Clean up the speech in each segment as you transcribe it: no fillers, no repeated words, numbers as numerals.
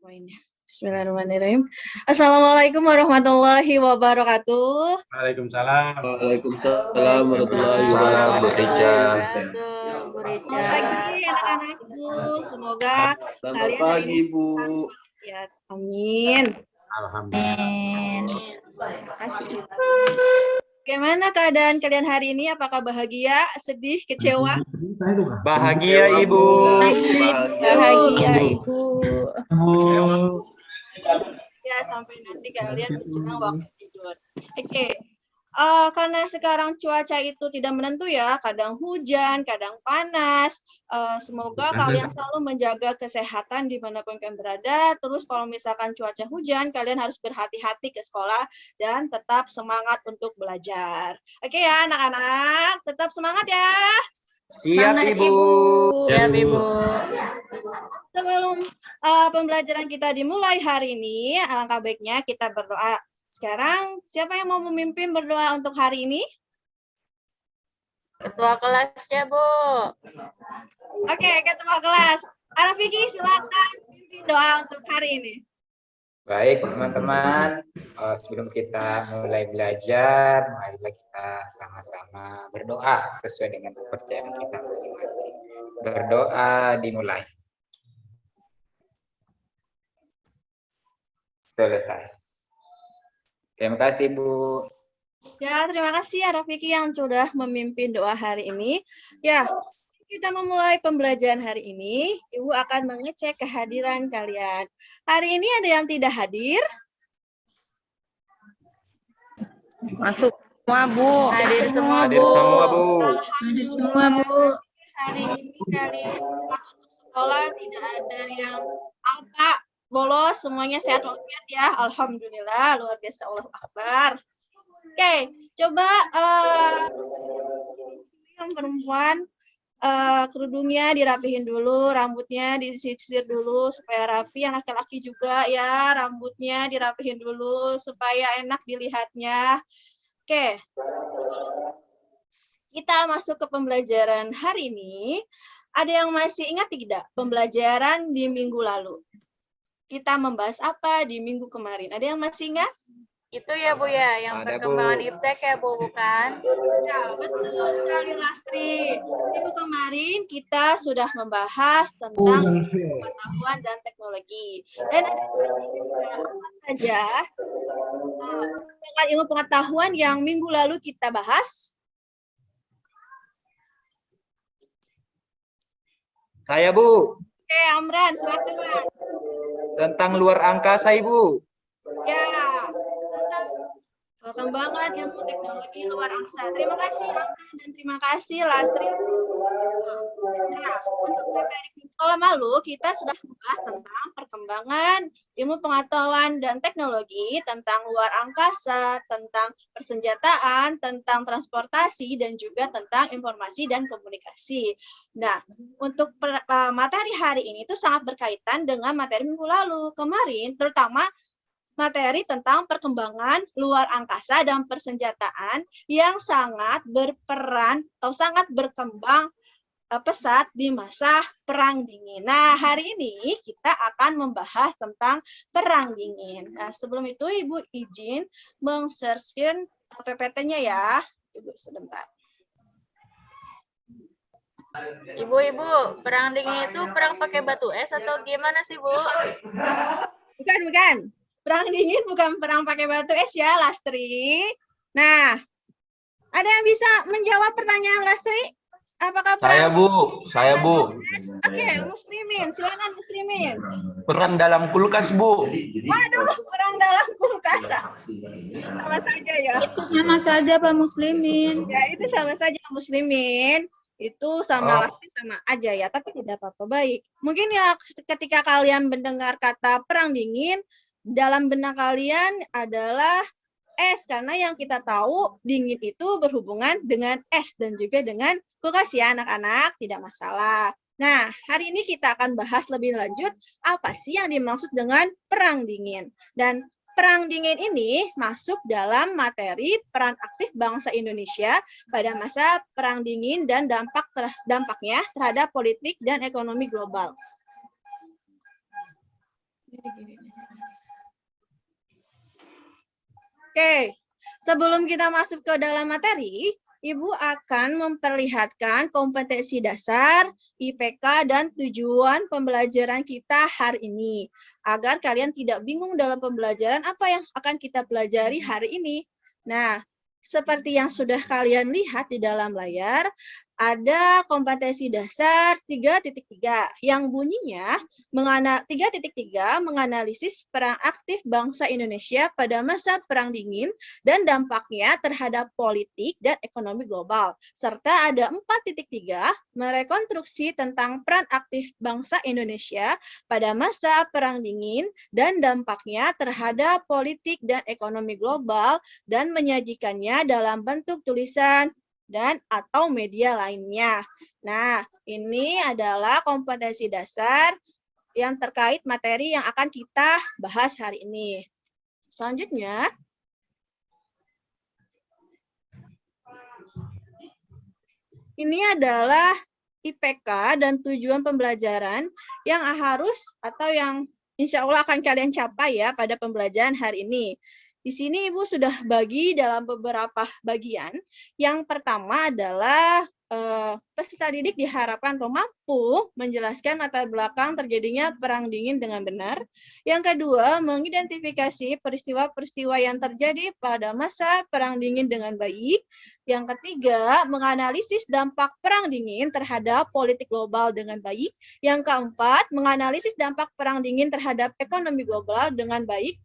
Poinnya. Bismillahirrahmanirrahim. Assalamualaikum warahmatullahi wabarakatuh. Waalaikumsalam. Waalaikumsalam warahmatullahi wabarakatuh. Bu Rija. Selamat pagi anak-anakku. Semoga Selamat kalian pagi, Bu. ya, amin. Alhamdulillah. Terima kasih. Bagaimana keadaan kalian hari ini? Apakah bahagia, sedih, kecewa? Bahagia Ibu. Bahagia Ibu. Ya, sampai nanti kalian menjelang waktu tidur. Oke. Karena sekarang cuaca itu tidak menentu ya, kadang hujan, kadang panas. Semoga kalian selalu menjaga kesehatan dimanapun kalian berada. Terus kalau misalkan cuaca hujan, kalian harus berhati-hati ke sekolah dan tetap semangat untuk belajar. Oke ya anak-anak, tetap semangat ya. Siap Ibu. Siap Ibu. Sebelum pembelajaran kita dimulai hari ini, alangkah baiknya kita berdoa. Sekarang, siapa yang mau memimpin berdoa untuk hari ini? Ketua kelasnya, Bu. Oke, ketua kelas. Arafiki, silakan pimpin doa untuk hari ini. Baik, teman-teman. Sebelum kita mulai belajar, marilah kita sama-sama berdoa sesuai dengan kepercayaan kita masing-masing. Berdoa dimulai. Selesai. Terima kasih, Bu. Ya, terima kasih Arafiki yang sudah memimpin doa hari ini. Ya, kita memulai pembelajaran hari ini. Ibu akan mengecek kehadiran kalian. Hari ini ada yang tidak hadir? Masuk semua, Bu. Hadir semua, Hadir semua, Bu. Hadir semua, Bu. Hari ini kalian untuk sekolah tidak ada yang angka bolos, semuanya sehat walafiat ya. Alhamdulillah, luar biasa, Allahu Akbar. Oke, coba yang perempuan kerudungnya dirapihin dulu, rambutnya disisir dulu supaya rapi. Yang laki-laki juga ya, rambutnya dirapihin dulu supaya enak dilihatnya. Oke. Kita masuk ke pembelajaran hari ini. Ada yang masih ingat tidak pembelajaran di minggu lalu? Kita membahas apa di minggu kemarin? Ada yang masih ingat? Itu ya, Bu ya, yang Ada, perkembangan Bu. iptek ya, Bu, bukan? Ya, betul sekali Lastri. Minggu kemarin kita sudah membahas tentang pengetahuan dan teknologi. Dan ada apa saja dengan ilmu pengetahuan yang minggu lalu kita bahas? Saya, Bu. Oke, Amran, silakan. Tentang luar angkasa, Ibu. Ya, tentang perkembangan ilmu teknologi luar angkasa. Terima kasih Amran dan terima kasih Lastri. Nah, untuk materi sekolah malu kita sudah membahas tentang perkembangan ilmu pengetahuan dan teknologi, tentang luar angkasa, tentang persenjataan, tentang transportasi, dan juga tentang informasi dan komunikasi. Nah, untuk materi hari ini itu sangat berkaitan dengan materi minggu lalu. Kemarin, terutama materi tentang perkembangan luar angkasa dan persenjataan yang sangat berperan atau sangat berkembang pesat di masa Perang Dingin. Nah, hari ini kita akan membahas tentang Perang Dingin. Nah, sebelum itu Ibu izin meng-search-in PPT-nya ya. Ibu sebentar. Ibu, perang dingin itu perang pakai batu es atau gimana sih, Bu? Bukan. Perang dingin bukan perang pakai batu es ya, Lastri. Nah, ada yang bisa menjawab pertanyaan Lastri? Apakah Saya, Bu. Oke, Muslimin. Silakan Muslimin. Perang dalam kulkas, Bu. Waduh, perang dalam kulkas. Sama saja ya. Itu sama saja, Pak Muslimin. Ya, itu sama saja Muslimin. Itu sama Lastri sama aja ya, tapi tidak apa-apa, baik. Mungkin ya ketika kalian mendengar kata perang dingin, dalam benak kalian adalah es, karena yang kita tahu dingin itu berhubungan dengan es dan juga dengan kulkas ya anak-anak, tidak masalah. Nah, hari ini kita akan bahas lebih lanjut apa sih yang dimaksud dengan perang dingin. Dan perang dingin ini masuk dalam materi peran aktif bangsa Indonesia pada masa perang dingin dan dampaknya terhadap politik dan ekonomi global. Oke, sebelum kita masuk ke dalam materi, Ibu akan memperlihatkan kompetensi dasar, IPK, dan tujuan pembelajaran kita hari ini. Agar kalian tidak bingung dalam pembelajaran apa yang akan kita pelajari hari ini. Nah, seperti yang sudah kalian lihat di dalam layar, ada kompetensi dasar 3.3 yang bunyinya 3.3 menganalisis perang aktif bangsa Indonesia pada masa Perang Dingin dan dampaknya terhadap politik dan ekonomi global. Serta ada 4.3 merekonstruksi tentang peran aktif bangsa Indonesia pada masa Perang Dingin dan dampaknya terhadap politik dan ekonomi global dan menyajikannya dalam bentuk tulisan dan atau media lainnya. Nah, ini adalah kompetensi dasar yang terkait materi yang akan kita bahas hari ini. Selanjutnya, ini adalah IPK dan tujuan pembelajaran yang harus atau yang insya Allah akan kalian capai ya pada pembelajaran hari ini. Di sini Ibu sudah bagi dalam beberapa bagian. Yang pertama adalah peserta didik diharapkan mampu menjelaskan latar belakang terjadinya Perang Dingin dengan benar. Yang kedua, mengidentifikasi peristiwa-peristiwa yang terjadi pada masa Perang Dingin dengan baik. Yang ketiga, menganalisis dampak Perang Dingin terhadap politik global dengan baik. Yang keempat, menganalisis dampak Perang Dingin terhadap ekonomi global dengan baik.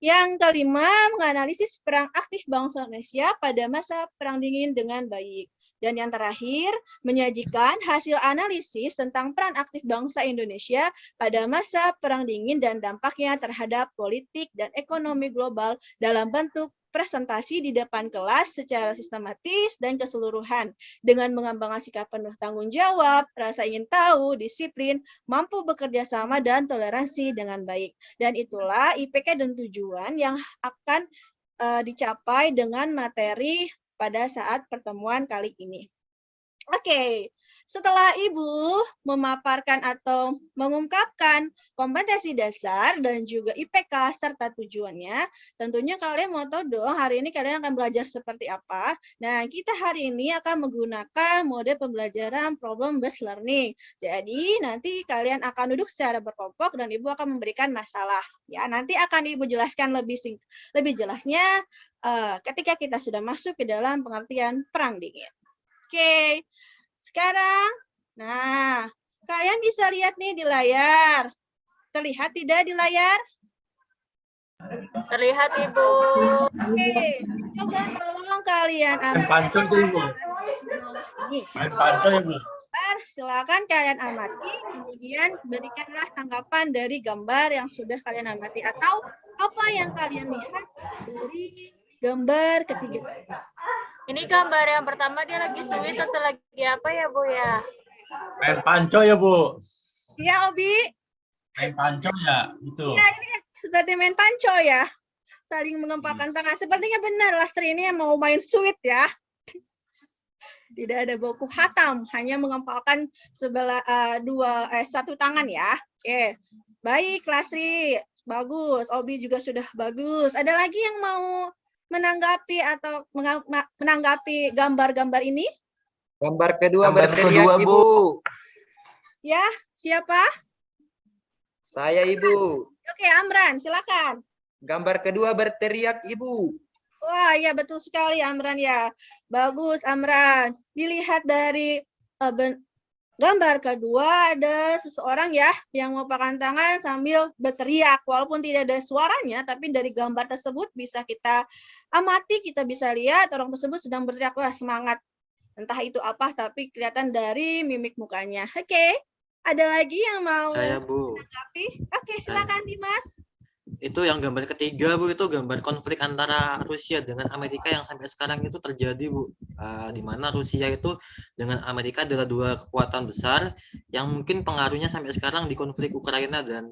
Yang kelima, menganalisis perang aktif bangsa Indonesia pada masa Perang Dingin dengan baik. Dan yang terakhir, menyajikan hasil analisis tentang peran aktif bangsa Indonesia pada masa Perang Dingin dan dampaknya terhadap politik dan ekonomi global dalam bentuk presentasi di depan kelas secara sistematis dan keseluruhan dengan mengembangkan sikap penuh tanggung jawab, rasa ingin tahu, disiplin, mampu bekerja sama dan toleransi dengan baik. Dan itulah IPK dan tujuan yang akan dicapai dengan materi pada saat pertemuan kali ini. Oke. Setelah Ibu memaparkan atau mengungkapkan kompetensi dasar dan juga IPK serta tujuannya, tentunya kalian mau tahu dong hari ini kalian akan belajar seperti apa. Nah, kita hari ini akan menggunakan mode pembelajaran problem based learning. Jadi, nanti kalian akan duduk secara berkelompok dan Ibu akan memberikan masalah. Ya, nanti akan Ibu jelaskan lebih jelasnya ketika kita sudah masuk ke dalam pengertian Perang Dingin. Oke. Sekarang, nah, kalian bisa lihat nih di layar. Terlihat tidak di layar? Terlihat, Ibu. Oke, coba tolong kalian Main pancong tuh, Ibu. Main pancong ya, Bu. Silakan kalian amati, kemudian berikanlah tanggapan dari gambar yang sudah kalian amati atau apa yang kalian lihat dari gambar ketiga. Ini gambar yang pertama dia lagi sweet atau lagi apa ya, Bu ya? Main pancong ya, Bu. Iya, Obi. Main pancong ya, itu. Ya, ini seperti main panco ya. Saling mengempalkan tangan. Sepertinya benar Lastri ini mau main sweet ya. Tidak ada buku hatam, hanya mengempalkan satu tangan ya. Oke. Baik, Lastri. Bagus. Obi juga sudah bagus. Ada lagi yang mau menanggapi atau menanggapi gambar-gambar ini? Gambar kedua Gambar berteriak, kedua, Bu. Ibu. Ya, siapa? Saya, Ibu. Oke, Amran, silakan. Gambar kedua berteriak, Ibu. Wah, ya betul sekali Amran ya. Bagus, Amran. Dilihat dari gambar kedua ada seseorang ya yang mengepakkan tangan sambil berteriak. Walaupun tidak ada suaranya, tapi dari gambar tersebut bisa kita amati, kita bisa lihat orang tersebut sedang berteriak, wah semangat. Entah itu apa, tapi kelihatan dari mimik mukanya. Oke, ada lagi yang mau Saya, Bu. menanggapi? Oke, silakan Dimas. Itu yang gambar ketiga, Bu, itu gambar konflik antara Rusia dengan Amerika yang sampai sekarang itu terjadi, Bu. Di mana Rusia itu dengan Amerika adalah dua kekuatan besar yang mungkin pengaruhnya sampai sekarang di konflik Ukraina dan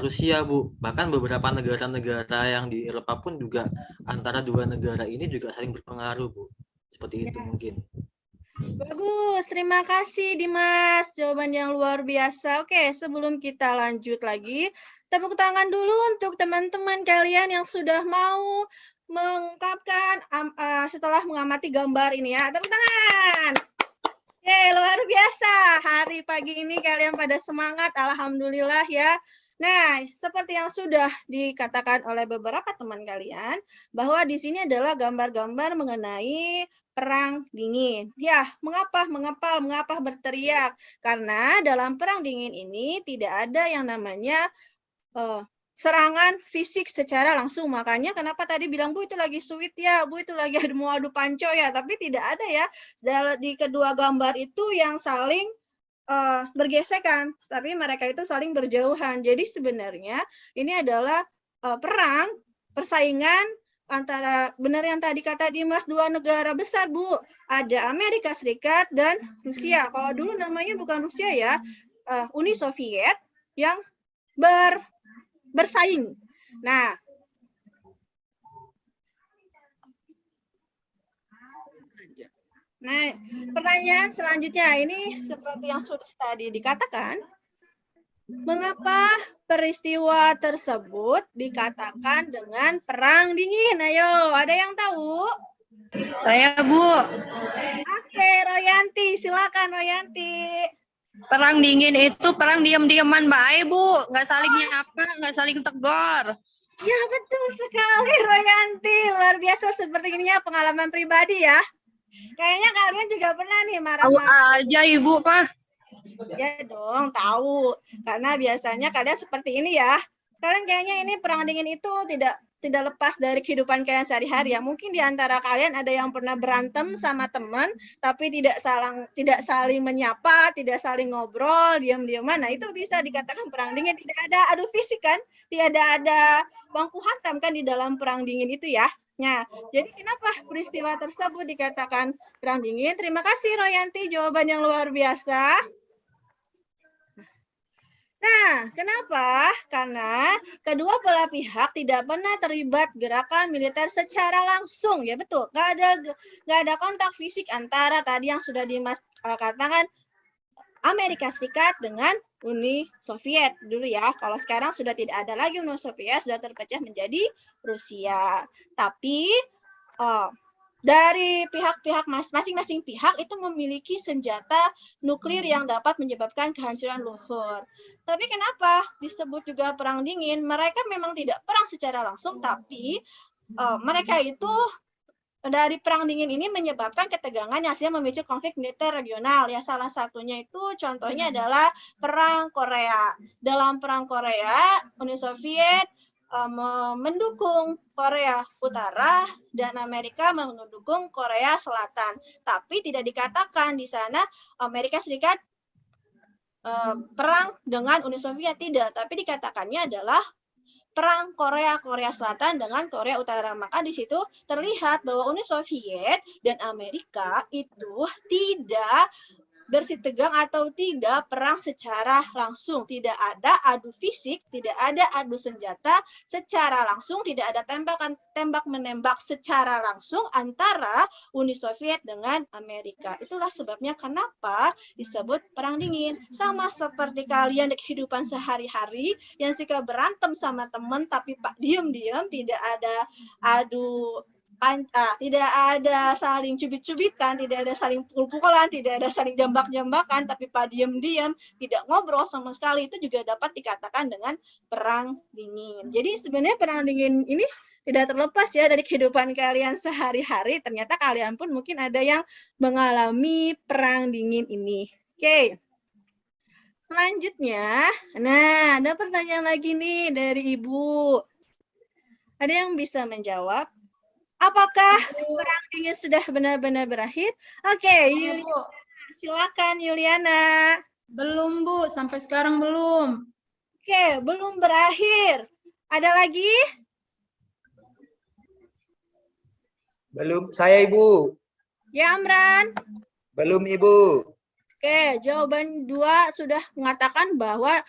Rusia, Bu. Bahkan beberapa negara-negara yang di Eropa pun juga antara dua negara ini juga saling berpengaruh, Bu. Seperti itu mungkin. Bagus, terima kasih Dimas. Jawaban yang luar biasa. Oke, sebelum kita lanjut lagi, tepuk tangan dulu untuk teman-teman kalian yang sudah mau mengungkapkan setelah mengamati gambar ini ya. Tepuk tangan. Oke, luar biasa. Hari pagi ini kalian pada semangat, alhamdulillah ya. Nah, seperti yang sudah dikatakan oleh beberapa teman kalian, bahwa di sini adalah gambar-gambar mengenai perang dingin. Ya, mengapa berteriak? Karena dalam perang dingin ini tidak ada yang namanya serangan fisik secara langsung. Makanya kenapa tadi bilang, Bu itu lagi sweet ya, Bu itu lagi mau adu panco ya, tapi tidak ada ya. Di kedua gambar itu yang saling bergesekan, tapi mereka itu saling berjauhan. Jadi sebenarnya ini adalah perang, persaingan antara, benar yang tadi kata Dimas, dua negara besar, Bu. Ada Amerika Serikat dan Rusia. Kalau dulu namanya bukan Rusia ya, Uni Soviet yang bersaing. Nah, pertanyaan selanjutnya ini seperti yang sudah tadi dikatakan, mengapa peristiwa tersebut dikatakan dengan perang dingin? Ayo, ada yang tahu? Saya, Bu. Oke, Royanti, silakan Royanti. Perang dingin itu perang diam-diaman baik, Bu. Nggak saling nyapa, nggak saling tegur. Ya, betul sekali Royanti. Luar biasa, seperti ininya pengalaman pribadi ya. Kayaknya kalian juga pernah nih Tahu marah-marah. aja, Ibu, Pak. Ya dong, tahu. Karena biasanya kalian seperti ini ya. Kalian kayaknya ini perang dingin itu tidak lepas dari kehidupan kalian sehari-hari ya. Mungkin di antara kalian ada yang pernah berantem sama teman, tapi tidak saling menyapa, tidak saling ngobrol, diam-diaman. Nah, itu bisa dikatakan perang dingin. Tidak ada adu fisik kan? Tidak ada baku hantam kan di dalam perang dingin itu ya. Nah, jadi kenapa peristiwa tersebut dikatakan perang dingin? Terima kasih Royanti, jawaban yang luar biasa. Nah, kenapa? Karena kedua belah pihak tidak pernah terlibat gerakan militer secara langsung. Ya betul, nggak ada kontak fisik antara tadi yang sudah Dimas katakan Amerika Serikat dengan Uni Soviet dulu ya. Kalau sekarang sudah tidak ada lagi Uni Soviet, sudah terpecah menjadi Rusia. Tapi dari pihak-pihak masing-masing pihak itu memiliki senjata nuklir yang dapat menyebabkan kehancuran luhur. Tapi kenapa disebut juga perang dingin? Mereka memang tidak perang secara langsung, tapi mereka itu dari perang dingin ini menyebabkan ketegangan yang hasilnya memicu konflik militer regional. Ya, salah satunya itu contohnya adalah perang Korea. Dalam perang Korea, Uni Soviet mendukung Korea Utara dan Amerika mendukung Korea Selatan. Tapi tidak dikatakan di sana Amerika Serikat perang dengan Uni Soviet, tidak. Tapi dikatakannya adalah perang Korea Selatan dengan Korea Utara. Maka di situ terlihat bahwa Uni Soviet dan Amerika itu tidak bersitegang atau tidak perang secara langsung. Tidak ada adu fisik, tidak ada adu senjata secara langsung, tidak ada tembak-menembak secara langsung antara Uni Soviet dengan Amerika. Itulah sebabnya kenapa disebut perang dingin. Sama seperti kalian di kehidupan sehari-hari yang suka berantem sama teman tapi Pak diam-diam, tidak ada adu tidak ada saling cubit-cubitan, tidak ada saling pukul-pukulan, tidak ada saling jambak-jambakan, tapi Pak diam-diam, tidak ngobrol sama sekali, itu juga dapat dikatakan dengan perang dingin. Jadi sebenarnya perang dingin ini tidak terlepas ya dari kehidupan kalian sehari-hari. Ternyata kalian pun mungkin ada yang mengalami perang dingin ini. Oke. Selanjutnya, nah ada pertanyaan lagi nih dari Ibu. Ada yang bisa menjawab? Apakah perang dingin sudah benar-benar berakhir? Oke, silakan Yuliana. Belum, Bu. Sampai sekarang belum. Oke, belum berakhir. Ada lagi? Belum, saya Ibu. Ya, Amran. Belum Ibu. Oke, jawaban 2 sudah mengatakan bahwa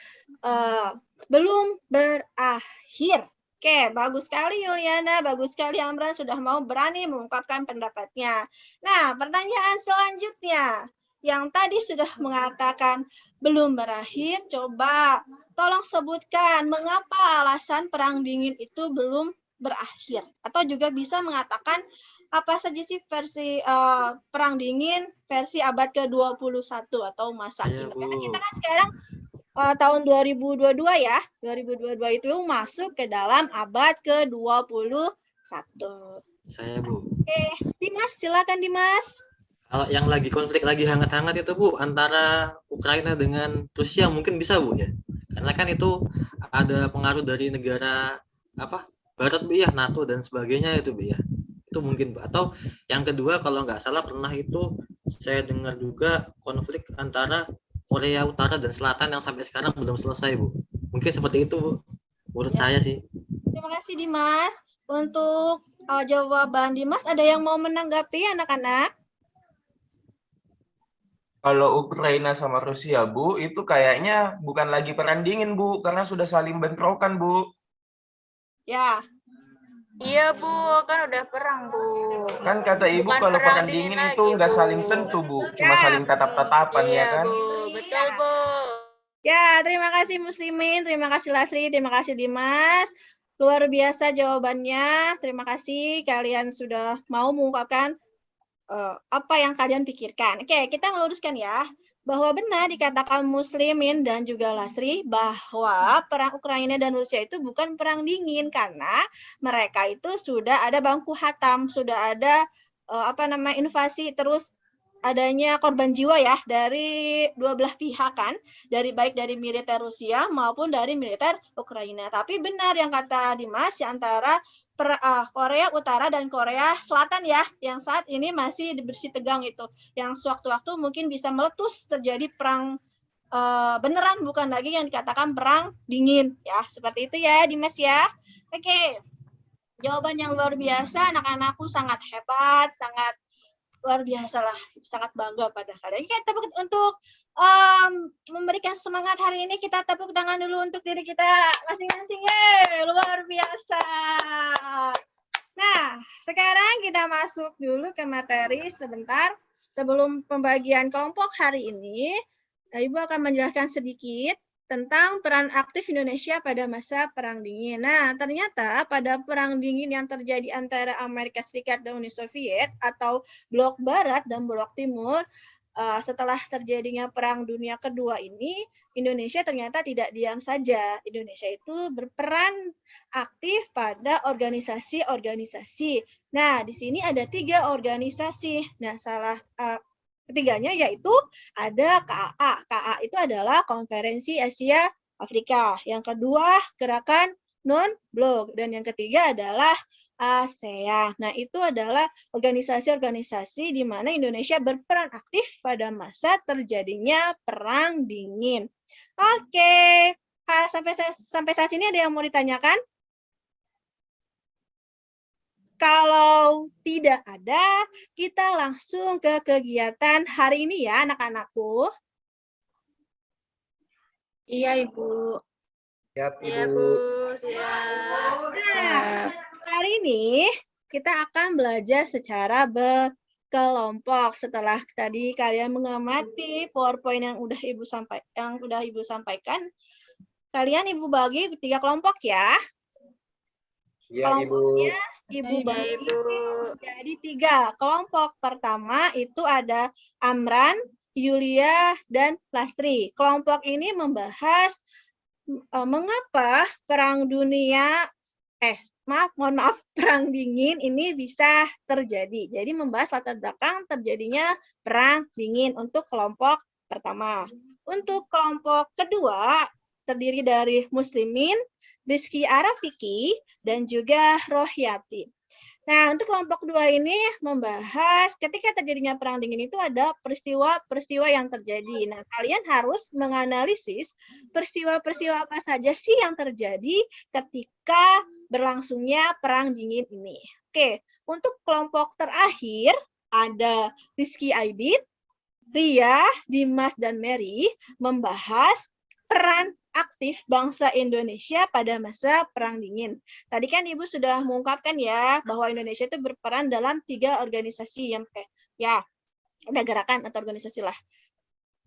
belum berakhir. Oke, bagus sekali Yuliana, bagus sekali Amran sudah mau berani mengungkapkan pendapatnya. Nah, pertanyaan selanjutnya. Yang tadi sudah mengatakan belum berakhir, coba tolong sebutkan mengapa alasan Perang Dingin itu belum berakhir. Atau juga bisa mengatakan apa saja sih versi Perang Dingin versi abad ke-21 atau masa Iya, kini. Bu. Karena kita kan sekarang tahun 2022 ya. 2022 itu masuk ke dalam abad ke-21. Saya, Bu. Oke, Dimas, silakan Dimas. Kalau yang lagi konflik lagi hangat-hangat itu Bu antara Ukraina dengan Rusia mungkin bisa Bu ya. Karena kan itu ada pengaruh dari negara apa Barat Bu ya, NATO dan sebagainya itu Bu ya. Itu mungkin Bu. Atau yang kedua kalau nggak salah pernah itu saya dengar juga konflik antara Korea Utara dan Selatan yang sampai sekarang belum selesai Bu. Mungkin seperti itu Bu. Menurut saya sih. Terima kasih Dimas. Untuk jawaban Dimas, ada yang mau menanggapi anak-anak? Kalau Ukraina sama Rusia, Bu, itu kayaknya bukan lagi perang dingin, Bu, karena sudah saling bentrokan, Bu. Ya. Iya, Bu, kan udah perang, Bu. Kan kata Ibu Bukan kalau perang perang dingin dingin itu lagi, nggak Bu. saling sentuh, Bu, cuma saling tatap-tatapan, Iya, ya kan? Bu, betul, Bu. Ya, terima kasih Muslimin, terima kasih Lasri, terima kasih Dimas. Luar biasa jawabannya. Terima kasih kalian sudah mau mengungkapkan apa yang kalian pikirkan. Oke, kita meluruskan ya. Bahwa benar dikatakan Muslimin dan juga Lasri bahwa perang Ukraina dan Rusia itu bukan perang dingin karena mereka itu sudah ada bangku hatam, sudah ada invasi terus adanya korban jiwa ya dari dua belah pihak kan, baik dari militer Rusia maupun dari militer Ukraina. Tapi benar yang kata Dimas antara Korea Utara dan Korea Selatan ya, yang saat ini masih bersih tegang itu, yang sewaktu-waktu mungkin bisa meletus terjadi perang beneran, bukan lagi yang dikatakan perang dingin ya, seperti itu ya Dimas ya. Oke, jawaban yang luar biasa, anak-anakku sangat hebat, sangat luar biasa lah, sangat bangga pada kalian. Kita tepuk untuk memberikan semangat hari ini, kita tepuk tangan dulu untuk diri kita masing-masing. Luar biasa. Nah, sekarang kita masuk dulu ke materi sebentar. Sebelum pembagian kelompok hari ini, Ibu akan menjelaskan sedikit tentang peran aktif Indonesia pada masa Perang Dingin. Nah, ternyata pada Perang Dingin yang terjadi antara Amerika Serikat dan Uni Soviet atau Blok Barat dan Blok Timur, setelah terjadinya Perang Dunia Kedua ini, Indonesia ternyata tidak diam saja. Indonesia itu berperan aktif pada organisasi-organisasi. Nah, di sini ada 3 organisasi. Nah, ketiganya yaitu ada KAA. KAA itu adalah Konferensi Asia Afrika. Yang kedua, Gerakan Non-Blok. Dan yang ketiga adalah ASEAN. Nah, itu adalah organisasi-organisasi di mana Indonesia berperan aktif pada masa terjadinya Perang Dingin. Oke. Sampai saat ini ada yang mau ditanyakan? Kalau tidak ada, kita langsung ke kegiatan hari ini ya, anak-anakku. Iya, Ibu. Siap, Ibu. Iya, Bu, siap. Nah, hari ini kita akan belajar secara berkelompok. Setelah tadi kalian mengamati PowerPoint yang udah Ibu sampaikan, kalian Ibu bagi 3 kelompok ya. Iya, Ibu. Kelompoknya Ibu bagi jadi 3 kelompok. Pertama itu ada Amran, Yulia, dan Lastri. Kelompok ini membahas mengapa Perang Dingin ini bisa terjadi. Jadi membahas latar belakang terjadinya Perang Dingin untuk kelompok pertama. Untuk kelompok kedua terdiri dari Muslimin, Rizky Arafiki, dan juga Rohyati. Nah, untuk kelompok kedua ini membahas ketika terjadinya Perang Dingin itu ada peristiwa-peristiwa yang terjadi. Nah, kalian harus menganalisis peristiwa-peristiwa apa saja sih yang terjadi ketika berlangsungnya Perang Dingin ini. Oke, untuk kelompok terakhir ada Rizky Aidit, Ria, Dimas, dan Mary membahas peran aktif bangsa Indonesia pada masa Perang Dingin. Tadi kan Ibu sudah mengungkapkan ya bahwa Indonesia itu berperan dalam 3 organisasi yang ada gerakan atau organisasi lah.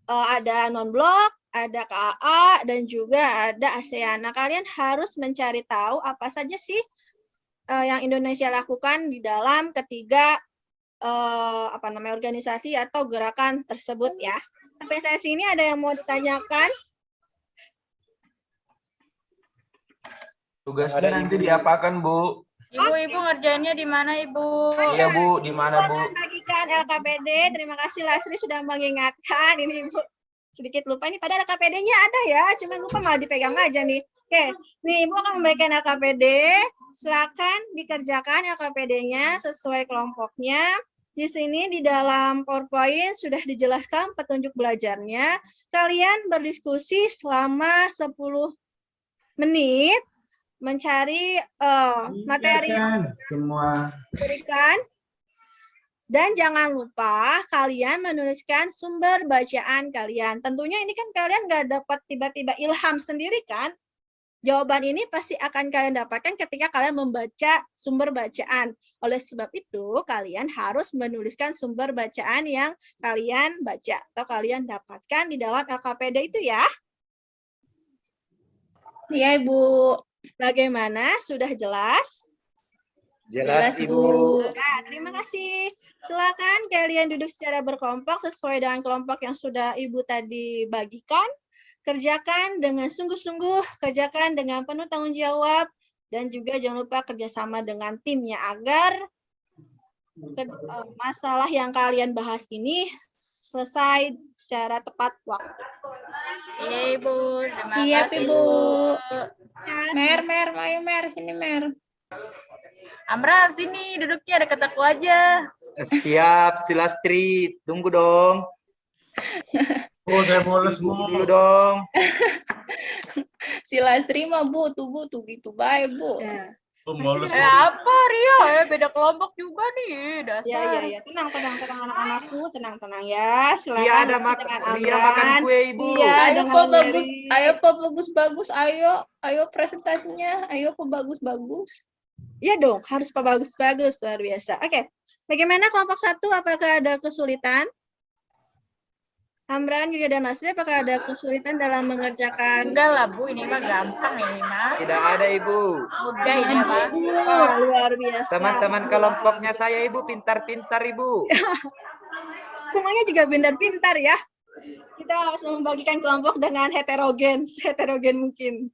Ada non-blok, ada KAA, dan juga ada ASEAN. Nah, kalian harus mencari tahu apa saja sih yang Indonesia lakukan di dalam ketiga organisasi atau gerakan tersebut ya. Sampai saat ini ada yang mau ditanyakan? Tugasnya nanti diapakan, Bu? Ibu ngerjainnya di mana, Ibu? Iya, Bu. Di mana, Bu? Bagikan LKPD. Terima kasih Lasri sudah mengingatkan. Ini Ibu sedikit lupa. Ini pada LKPD-nya ada ya. Cuma lupa malah dipegang aja nih. Oke. Nih Ibu akan membagikan LKPD. Silakan dikerjakan LKPD-nya sesuai kelompoknya. Di sini di dalam PowerPoint sudah dijelaskan petunjuk belajarnya. Kalian berdiskusi selama 10 menit. Mencari materi yang semua diberikan, dan jangan lupa kalian menuliskan sumber bacaan kalian. Tentunya ini kan kalian nggak dapat tiba-tiba ilham sendiri kan? Jawaban ini pasti akan kalian dapatkan ketika kalian membaca sumber bacaan. Oleh sebab itu, kalian harus menuliskan sumber bacaan yang kalian baca atau kalian dapatkan di dalam LKPD itu ya. Iya, Ibu. Bagaimana? Sudah jelas? Jelas, Ibu. Nah, terima kasih. Silakan kalian duduk secara berkelompok sesuai dengan kelompok yang sudah Ibu tadi bagikan. Kerjakan dengan sungguh-sungguh, kerjakan dengan penuh tanggung jawab, dan juga jangan lupa kerjasama dengan timnya agar masalah yang kalian bahas ini selesai secara tepat waktu. Iya, Ibu. Terima Iya, kasih, Ibu. Ya, Mer, ayo Mer, sini Mer. Amra, sini duduknya dekat aku aja. Siap, si Lastri. Tunggu dong. Oh, saya bolos, Bu. Tunggu dulu dong. Si Lastri mah Bu tuh gitu baik, Bu. ya. Bolos, Bu. Apa, Ria? Beda kelompok juga nih, dasar. Ya. Tenang anak-anakku, tenang ya. Silakan. Iya, ada Ria makan kue, Ibu. Iya, Ayo dengan Pak bagus, Mary. ayo Pak bagus-bagus, ayo presentasinya, ayo Pak bagus-bagus. Iya dong, harus bagus-bagus, luar biasa. Oke, bagaimana kelompok 1? Apakah ada kesulitan? Amran, Yulia, dan Nasri, apakah ada kesulitan dalam mengerjakan? Enggak lah, Bu. Ini mah gampang ini mah. Tidak ada, Ibu. Udah ini mah. Wah, luar biasa. Teman-teman kelompoknya saya, Ibu, pintar-pintar, Ibu. Semuanya juga pintar-pintar ya. Kita harus membagikan kelompok dengan heterogen mungkin.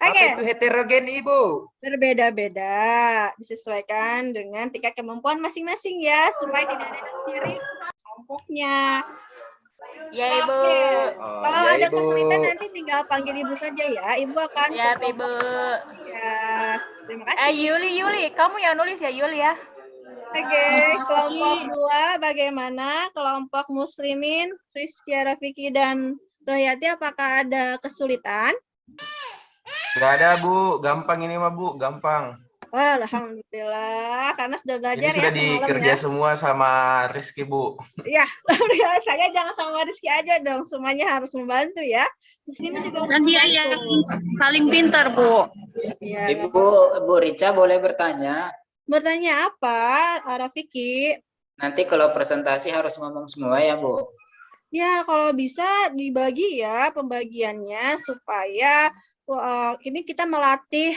Oke. Apa itu heterogen, Ibu? Berbeda-beda, disesuaikan dengan tingkat kemampuan masing-masing ya, supaya tidak ada yang sirik kelompoknya. Ya, Ibu. Oke. Oh, Kalau ya, ada Ibu. kesulitan nanti tinggal panggil Ibu saja ya. Ibu akan Ya, Ibu. Ya, terima kasih. Yuli, kamu yang nulis ya, Yuli ya. Oke, kelompok 2 bagaimana? Kelompok muslimin, Rizky, Rafiki, dan Royati, apakah ada kesulitan? Nggak ada, Bu. Gampang ini mah, Bu. Gampang. Wah, alhamdulillah, karena sudah Ini belajar sudah ya semalam dikerja ya. semua sama Rizky, Bu. Iya, saya jangan sama Rizky aja dong, semuanya harus membantu ya. Muslimin juga harus Dan dia membantu. yang paling pintar, Bu. Iya. Ibu Rica boleh bertanya. Bertanya apa, Rafiki? Nanti kalau presentasi harus ngomong semua ya, Bu. Ya, kalau bisa dibagi ya pembagiannya supaya ini kita melatih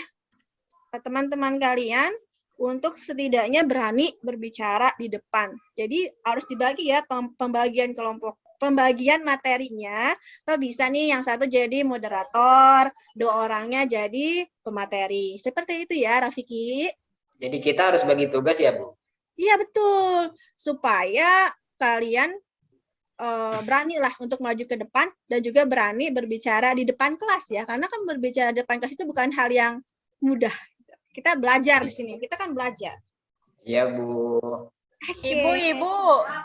teman-teman kalian untuk setidaknya berani berbicara di depan. Jadi harus dibagi ya pembagian kelompok, pembagian materinya. Atau bisa nih yang satu jadi moderator, 2 orangnya jadi pemateri. Seperti itu ya, Rafiki. Jadi kita harus bagi tugas ya, Bu. Iya betul, supaya kalian beranilah untuk maju ke depan dan juga berani berbicara di depan kelas ya, karena kan berbicara di depan kelas itu bukan hal yang mudah. Kita belajar di sini, kita kan belajar. Iya, Bu. Oke. Ibu,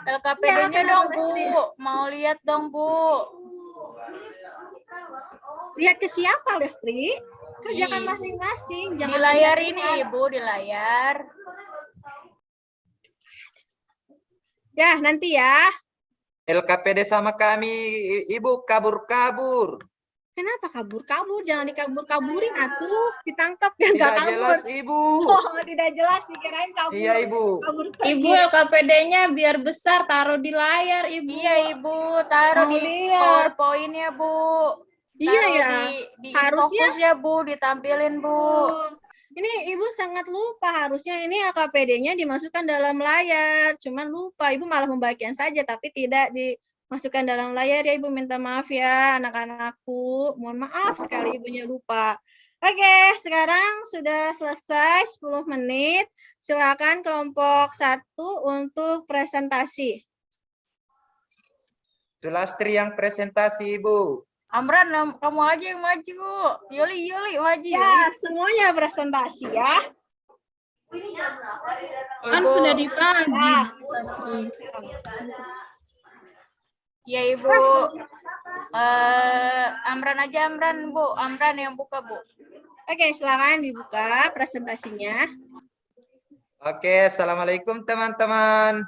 LKPD-nya Ya, dong, kenapa, Lestri? Bu. Mau lihat dong, Bu. Lihat ke siapa, Lestri? Kerjakan Di- masing-masing, Di jangan layar lihat-lihat. ini, Ibu, di layar. Ya, nanti ya. LKPD sama kami, Ibu kabur-kabur. Kenapa kabur-kabur? Jangan dikabur-kaburin atuh. Ditangkap ya nggak Tidak kabur. jelas, Ibu. Oh, tidak jelas dikirain kabur. Iya, Ibu. Kabur Ibu pergi. LKPD-nya biar besar, taruh di layar, Ibu. Iya Ibu, taruh Mau di lihat. PowerPoint-nya Bu. Iya Taruh ya. di Harusnya- fokus ya Bu, ditampilin Bu. Oh, ini Ibu sangat lupa. Harusnya ini LKPD-nya dimasukkan dalam layar. Cuman lupa. Ibu malah membagikan saja, tapi tidak dimasukkan dalam layar ya. Ibu minta maaf ya anak-anakku. Mohon maaf sekali ibunya lupa. Oke, sekarang sudah selesai 10 menit. Silakan kelompok 1 untuk presentasi. Sulastri yang presentasi, Ibu. Amran, kamu aja yang maju. Yuli, maju. Ya, semuanya presentasi ya. Kan Ibu. sudah dibagi. Nah. Pasti. Iya Ibu. Amran aja Bu. Amran yang buka Bu. Oke, silakan dibuka presentasinya. Oke, Assalamualaikum teman-teman.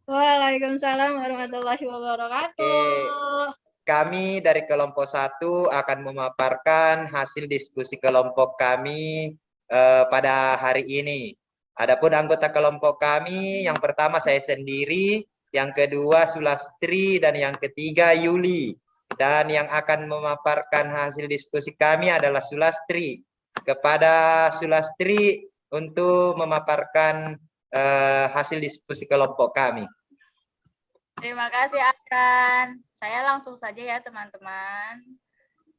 Waalaikumsalam warahmatullahi wabarakatuh. Kami dari kelompok 1 akan memaparkan hasil diskusi kelompok kami pada hari ini. Adapun anggota kelompok kami, yang pertama saya sendiri, yang kedua Sulastri, dan yang ketiga Yuli. Dan yang akan memaparkan hasil diskusi kami adalah Sulastri. Kepada Sulastri untuk memaparkan hasil diskusi kelompok kami. Terima kasih Amran. Saya langsung saja ya teman-teman.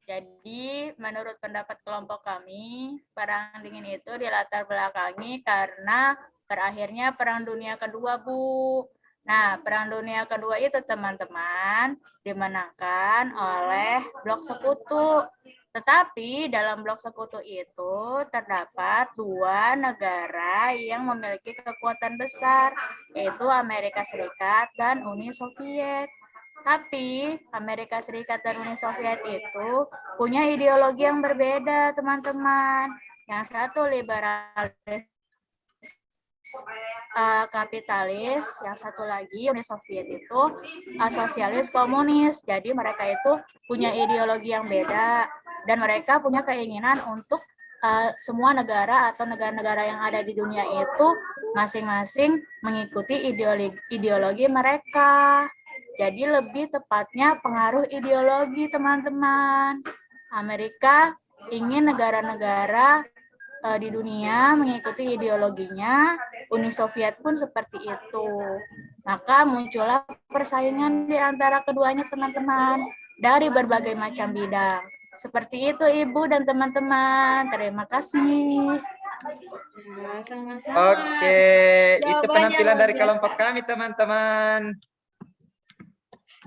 Jadi menurut pendapat kelompok kami, Perang Dingin itu dilatar belakangi karena berakhirnya Perang Dunia Kedua, Bu. Nah, Perang Dunia Kedua itu teman-teman dimenangkan oleh Blok Sekutu. Tetapi dalam Blok Sekutu itu terdapat 2 negara yang memiliki kekuatan besar, yaitu Amerika Serikat dan Uni Soviet. Tapi Amerika Serikat dan Uni Soviet itu punya ideologi yang berbeda, teman-teman. Yang satu liberalis kapitalis, yang satu lagi Uni Soviet itu sosialis komunis. Jadi mereka itu punya ideologi yang beda dan mereka punya keinginan untuk semua negara atau negara-negara yang ada di dunia itu masing-masing mengikuti ideologi mereka. Jadi lebih tepatnya pengaruh ideologi, teman-teman. Amerika ingin negara-negara di dunia mengikuti ideologinya, Uni Soviet pun seperti itu. Maka muncullah persaingan di antara keduanya, teman-teman, dari berbagai macam bidang. Seperti itu, Ibu dan teman-teman. Terima kasih. Nah, sama-sama. Oke, itu Jawabannya penampilan luar dari biasa. kelompok kami, teman-teman.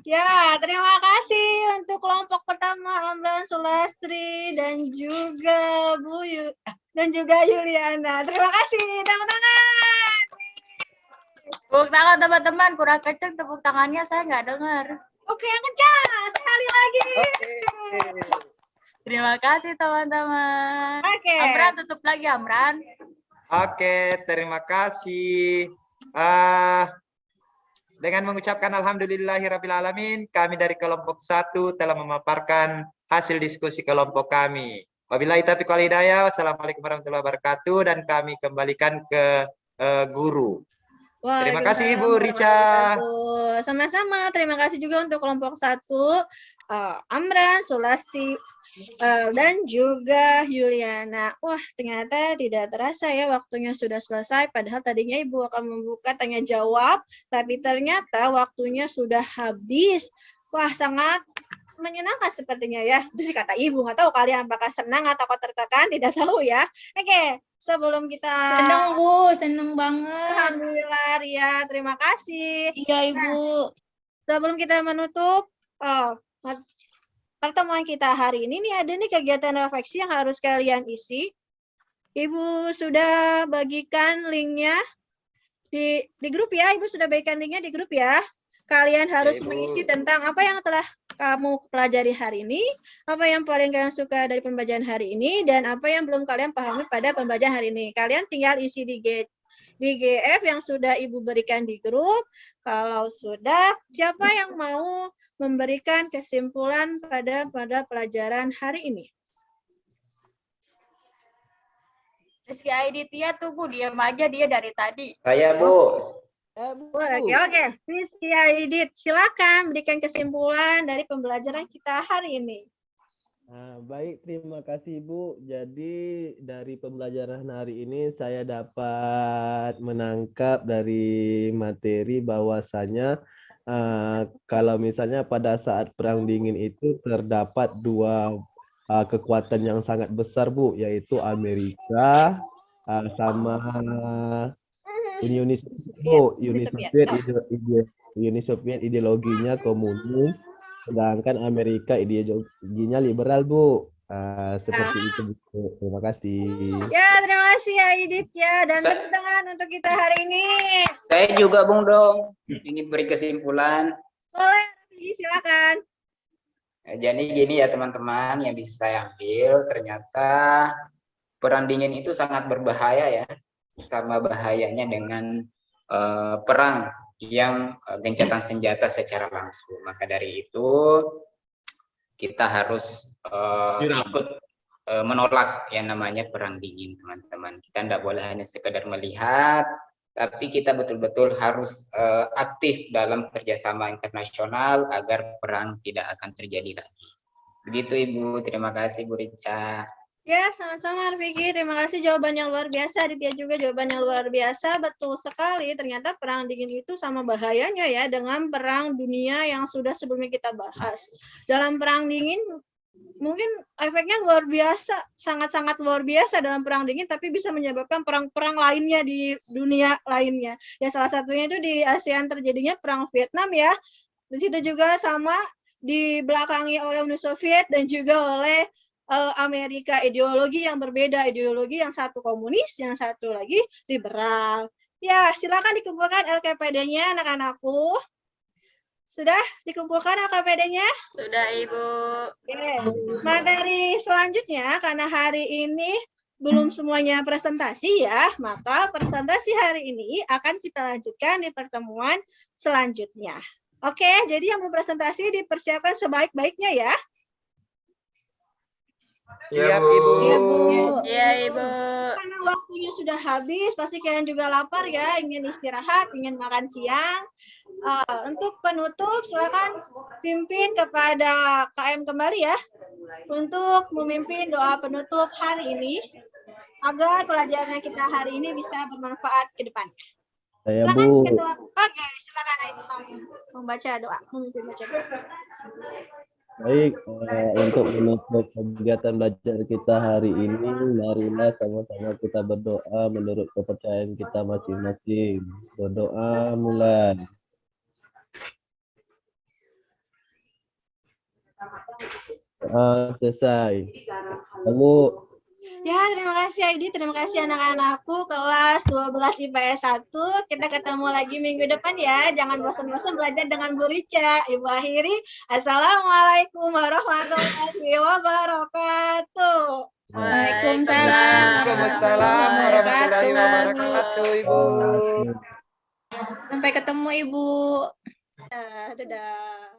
Ya, terima kasih untuk kelompok pertama Amran, Sulastri, dan juga dan juga Yuliana. Terima kasih, teman-teman. Tepuk tangan, teman-teman. Kurang kenceng tepuk tangannya, saya nggak dengar. Oke, yang kencang. Sekali lagi. Terima kasih, teman-teman. Oke. Amran, tutup lagi, Amran. Oke, terima kasih. Dengan mengucapkan alhamdulillahirrabbilalamin, kami dari kelompok 1 telah memaparkan hasil diskusi kelompok kami. Wabillahi taufiq wal hidayah. Wassalamualaikum warahmatullahi wabarakatuh. Dan kami kembalikan ke guru. Terima kasih Ibu Rica. Sama-sama. Terima kasih juga untuk kelompok 1 Amran, Sulastri, dan juga Yuliana. Wah, ternyata tidak terasa ya waktunya sudah selesai. Padahal tadinya Ibu akan membuka tanya jawab, tapi ternyata waktunya sudah habis. Wah, sangat menyenangkan sepertinya ya. Itu sih kata Ibu. Nggak tahu kalian apakah senang atau tertekan, tidak tahu ya. Oke, sebelum kita... Senang, Bu. Senang banget. Alhamdulillah, Ria. Terima kasih. Iya, Ibu. Sebelum kita menutup pertemuan kita hari ini, nih ada nih kegiatan refleksi yang harus kalian isi. Ibu sudah bagikan linknya di grup ya. Ibu sudah bagikan linknya di grup ya. Kalian harus Ibu. mengisi tentang apa yang telah kamu pelajari hari ini, apa yang paling kalian suka dari pembelajaran hari ini, dan apa yang belum kalian pahami pada pembelajaran hari ini. Kalian tinggal isi BGF yang sudah Ibu berikan di grup. Kalau sudah, siapa yang mau memberikan kesimpulan pada pelajaran hari ini? Rizky Aiditya tuh Bu, diam aja dia dari tadi. Saya, Bu. Oke. Rizky Aidit, silakan berikan kesimpulan dari pembelajaran kita hari ini. Baik, terima kasih Bu. Jadi dari pembelajaran hari ini saya dapat menangkap dari materi bahwasanya kalau misalnya pada saat Perang Dingin itu terdapat dua kekuatan yang sangat besar Bu, yaitu Amerika sama Uni Soviet ideologinya komunis. Sedangkan Amerika ideologinya liberal, Bu. Seperti itu, Bu. Terima kasih. Ya, terima kasih ya Idit ya. Dan tepuk tangan untuk kita hari ini. Saya juga, Bung Dong, ingin beri kesimpulan. Boleh, silakan. Jadi gini ya teman-teman, yang bisa saya ambil, ternyata Perang Dingin itu sangat berbahaya ya. Sama bahayanya dengan perang yang gencatan senjata secara langsung. Maka dari itu kita harus ikut menolak yang namanya Perang Dingin, teman-teman. Kita tidak boleh hanya sekedar melihat, tapi kita betul-betul harus aktif dalam kerjasama internasional agar perang tidak akan terjadi lagi. Begitu Ibu, terima kasih Bu Rica. Ya, sama-sama Rifiki. Terima kasih jawabannya luar biasa. Aditya juga jawabannya luar biasa. Betul sekali. Ternyata Perang Dingin itu sama bahayanya ya dengan Perang Dunia yang sudah sebelumnya kita bahas. Dalam Perang Dingin mungkin efeknya luar biasa, sangat-sangat luar biasa dalam Perang Dingin, tapi bisa menyebabkan perang-perang lainnya di dunia lainnya. Ya, salah satunya itu di ASEAN terjadinya Perang Vietnam ya. Di situ juga sama dibelakangi oleh Uni Soviet dan juga oleh Amerika, ideologi yang berbeda, ideologi yang satu komunis, yang satu lagi liberal. Ya, silakan dikumpulkan LKPD-nya anak-anakku. Sudah dikumpulkan LKPD-nya? Sudah, Ibu. Oke. Materi selanjutnya, karena hari ini belum semuanya presentasi ya, maka presentasi hari ini akan kita lanjutkan di pertemuan selanjutnya. Oke, jadi yang mau presentasi dipersiapkan sebaik-baiknya ya. Siap, Ibu. Iya, Ibu. Karena waktunya sudah habis, pasti kalian juga lapar ya, ingin istirahat, ingin makan siang. Untuk penutup, silakan pimpin kepada KM kembali ya, untuk memimpin doa penutup hari ini, agar pelajaran kita hari ini bisa bermanfaat ke depan. Saya, Silakan, Bu. Ketua. Oke, silakan Aidi membaca doa, memimpin baca doa. Baik, untuk menutup kegiatan belajar kita hari ini, marilah sama-sama kita berdoa menurut kepercayaan kita masing-masing. Berdoa mulai. Selesai. Lalu, Ya, terima kasih Aidi, terima kasih anak-anakku kelas 12 IPS 1. Kita ketemu lagi minggu depan ya. Jangan bosan-bosan belajar dengan Bu Rica. Ibu akhiri, Assalamualaikum warahmatullahi wabarakatuh. Waalaikumsalam warahmatullahi wabarakatuh, Ibu. Sampai ketemu Ibu. Dadah.